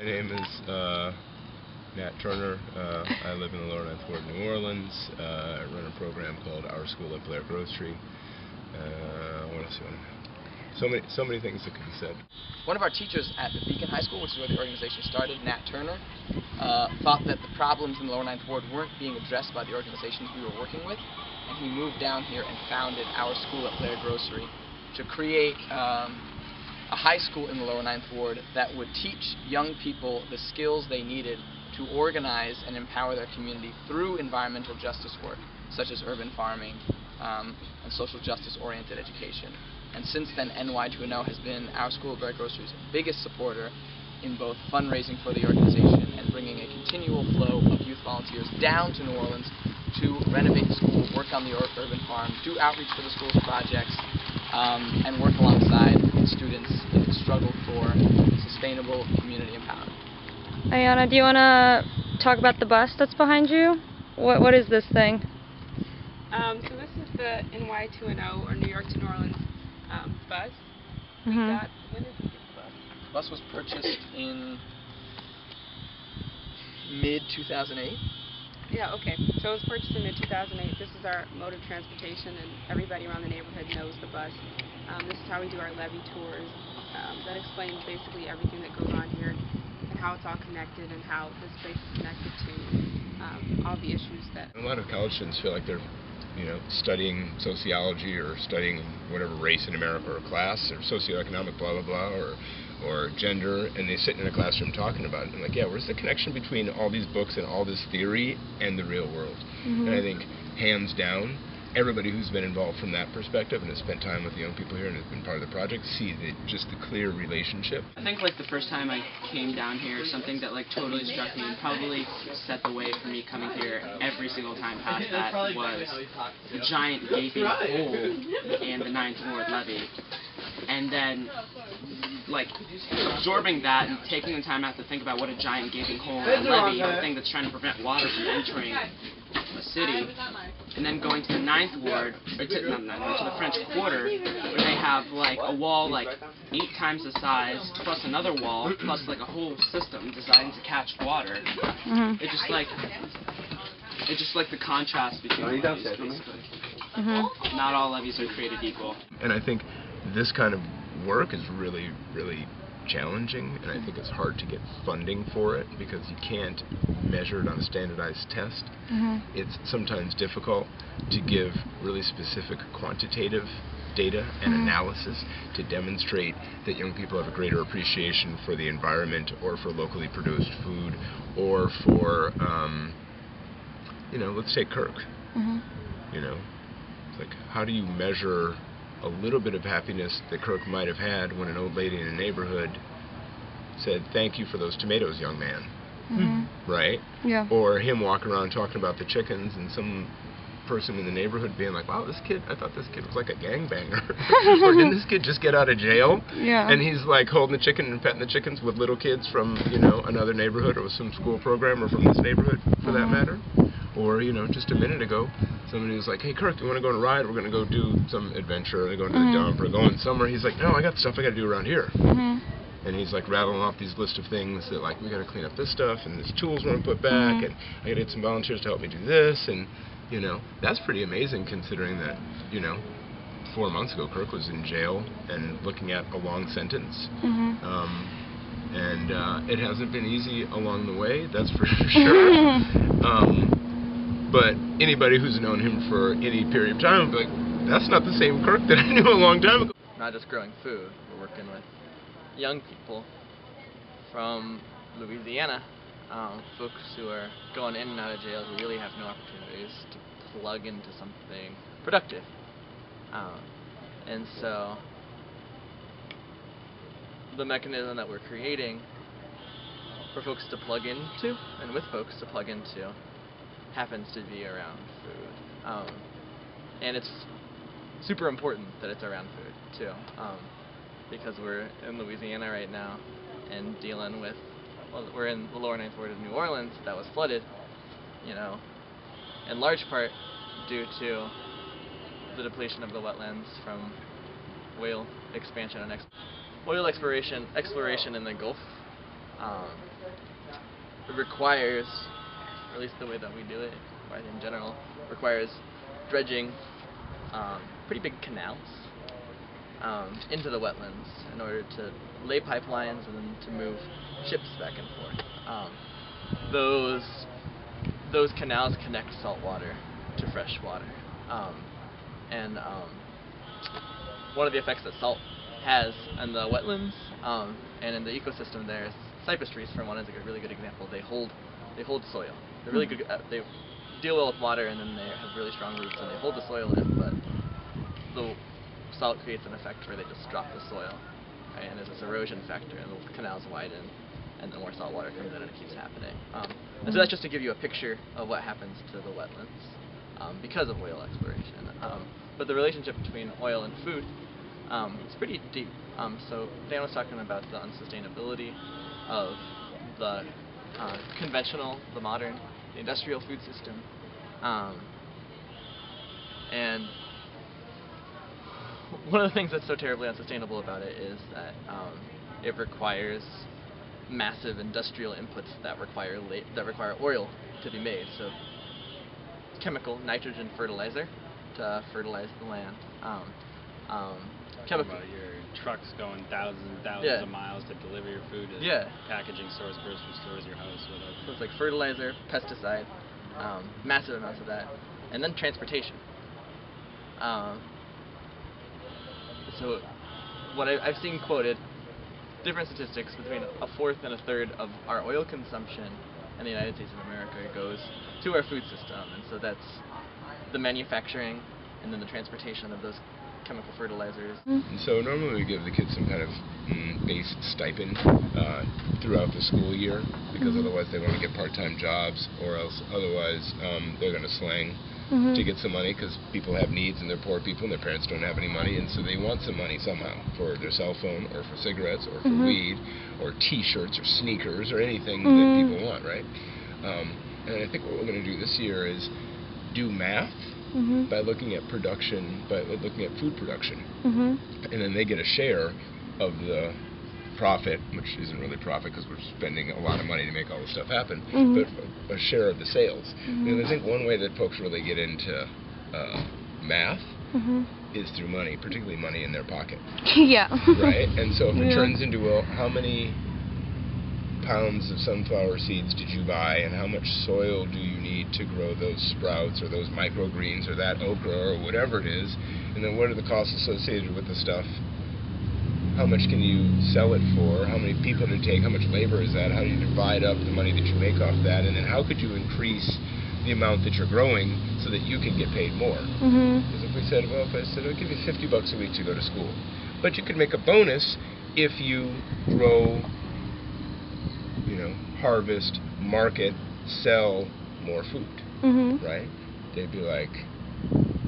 My name is Matt Turner. I live in the Lower Ninth Ward, New Orleans. I run a program called Our School at Blair Grocery. What else do you want to know? So many things that could be said. One of our teachers at the Beacon High School, which is where the organization started, Nat Turner, thought that the problems in the Lower Ninth Ward weren't being addressed by the organizations we were working with, and he moved down here and founded Our School at Blair Grocery to create a high school in the Lower Ninth Ward that would teach young people the skills they needed to organize and empower their community through environmental justice work, such as urban farming and social justice-oriented education. And since then, NY2NO has been Our School at Blair Grocery's biggest supporter in both fundraising for the organization and bringing a continual flow of youth volunteers down to New Orleans to renovate the school, work on the urban farm, do outreach for the school's projects, and work alongside students in the struggle for sustainable community empowerment. Ayana, do you want to talk about the bus that's behind you? What is this thing? So this is the NY2NO, or New York to New Orleans bus. When did we get the bus? The bus was purchased in mid-2008. Yeah, okay. So it was purchased in mid-2008. This is our mode of transportation, and everybody around the neighborhood knows the bus. This is how we do our levee tours. That explains basically everything that goes on here and how it's all connected and how this place is connected to all the issues that... A lot of college students feel like they're studying sociology or studying whatever race in America or class or socioeconomic blah blah blah or gender, and they sit in a classroom talking about it. I'm like, yeah, where's the connection between all these books and all this theory and the real world? And I think, hands down, everybody who's been involved from that perspective and has spent time with the young people here and has been part of the project see just the clear relationship. I think the first time I came down here, something that totally struck me and probably set the way for me coming here every single time past that was the giant gaping hole in the Ninth Ward levee. And then absorbing that and taking the time out to think about what a giant gaping hole in the levee, the thing that's trying to prevent water from entering the city, and then going to the Ninth Ward, or to the French Quarter, where they have a wall 8 times the size, plus another wall, plus a whole system designed to catch water. It's just the contrast between levees, basically. Not all levees are created equal. And I think this kind of work is really, really challenging, and I think it's hard to get funding for it because you can't measure it on a standardized test. It's sometimes difficult to give really specific quantitative data and analysis to demonstrate that young people have a greater appreciation for the environment or for locally produced food or for, let's take Kirk. It's like, how do you measure a little bit of happiness that Kirk might have had when an old lady in a neighborhood said, "Thank you for those tomatoes, young man." Right? Yeah. Or him walking around talking about the chickens and some person in the neighborhood being like, "Wow, I thought this kid was like a gangbanger." Or didn't this kid just get out of jail? Yeah. And he's holding the chicken and petting the chickens with little kids from, another neighborhood or some school program or from this neighborhood for that matter. Or, just a minute ago, somebody was like, "Hey, Kirk, do you want to go on a ride? We're going to go do some adventure, or going to the dump, or going somewhere." He's like, "No, I got stuff I got to do around here." And he's rattling off these list of things that we got to clean up this stuff, and these tools weren't put back, and I got to get some volunteers to help me do this, and, that's pretty amazing considering that, 4 months ago, Kirk was in jail and looking at a long sentence. And it hasn't been easy along the way, that's for sure. But anybody who's known him for any period of time would be like, that's not the same Kirk that I knew a long time ago. Not just growing food, we're working with young people from Louisiana, folks who are going in and out of jail who really have no opportunities to plug into something productive. And so the mechanism that we're creating for folks to plug into, and with folks to plug into, happens to be around food. And it's super important that it's around food, too, because we're in Louisiana right now and dealing with, we're in the Lower Ninth Ward of New Orleans that was flooded, in large part due to the depletion of the wetlands from oil expansion and oil exploration in the Gulf it requires, or at least the way that we do it, or in general, requires dredging pretty big canals into the wetlands in order to lay pipelines and then to move ships back and forth. Those canals connect salt water to fresh water. And one of the effects that salt has on the wetlands and in the ecosystem there is cypress trees, for one, is a really good example. They hold soil. They're really good. They deal well with water, and then they have really strong roots, and they hold the soil in. But the salt creates an effect where they just drop the soil, right? And there's this erosion factor, and the canals widen, and then more salt water comes in, and it keeps happening. And so that's just to give you a picture of what happens to the wetlands because of oil exploration. But the relationship between oil and food is pretty deep. So Dan was talking about the unsustainability of the conventional, the modern, the industrial food system. And one of the things that's so terribly unsustainable about it is that it requires massive industrial inputs that require oil to be made. So chemical nitrogen fertilizer to fertilize the land. Chemical. About your trucks going thousands and thousands of miles to deliver your food to packaging stores, grocery stores, your house, whatever. So it's like fertilizer, pesticide, massive amounts of that, and then transportation. So what I've seen quoted, different statistics between a fourth and a third of our oil consumption in the United States of America goes to our food system, and so that's the manufacturing and then the transportation of those chemical fertilizers. So normally we give the kids some kind of base stipend throughout the school year, because otherwise they want to get part-time jobs, or else otherwise they're going to slang to get some money, because people have needs and they're poor people and their parents don't have any money, and so they want some money somehow for their cell phone or for cigarettes or for weed or t-shirts or sneakers or anything that people want, right? And I think what we're going to do this year is do math by looking at production, by looking at food production, and then they get a share of the profit, which isn't really profit because we're spending a lot of money to make all this stuff happen, but a share of the sales. And I think one way that folks really get into math is through money, particularly money in their pocket. Right? And so if it turns into, well, how many pounds of sunflower seeds did you buy, and how much soil do you need to grow those sprouts or those microgreens or that okra or whatever it is, and then what are the costs associated with the stuff? How much can you sell it for? How many people did it take? How much labor is that? How do you divide up the money that you make off that? And then how could you increase the amount that you're growing so that you can get paid more? Because if we said, well, if I said, I'll give you $50 a week to go to school, but you could make a bonus if you grow, harvest, market, sell more food, right? They'd be like,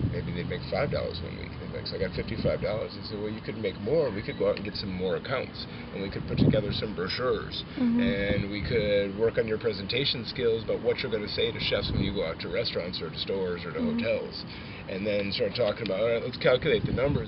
maybe they'd make $5 1 week. They'd be like, so I got $55. They said, well, you could make more. We could go out and get some more accounts, and we could put together some brochures, and we could work on your presentation skills about what you're going to say to chefs when you go out to restaurants or to stores or to hotels, and then start talking about, all right, let's calculate the numbers.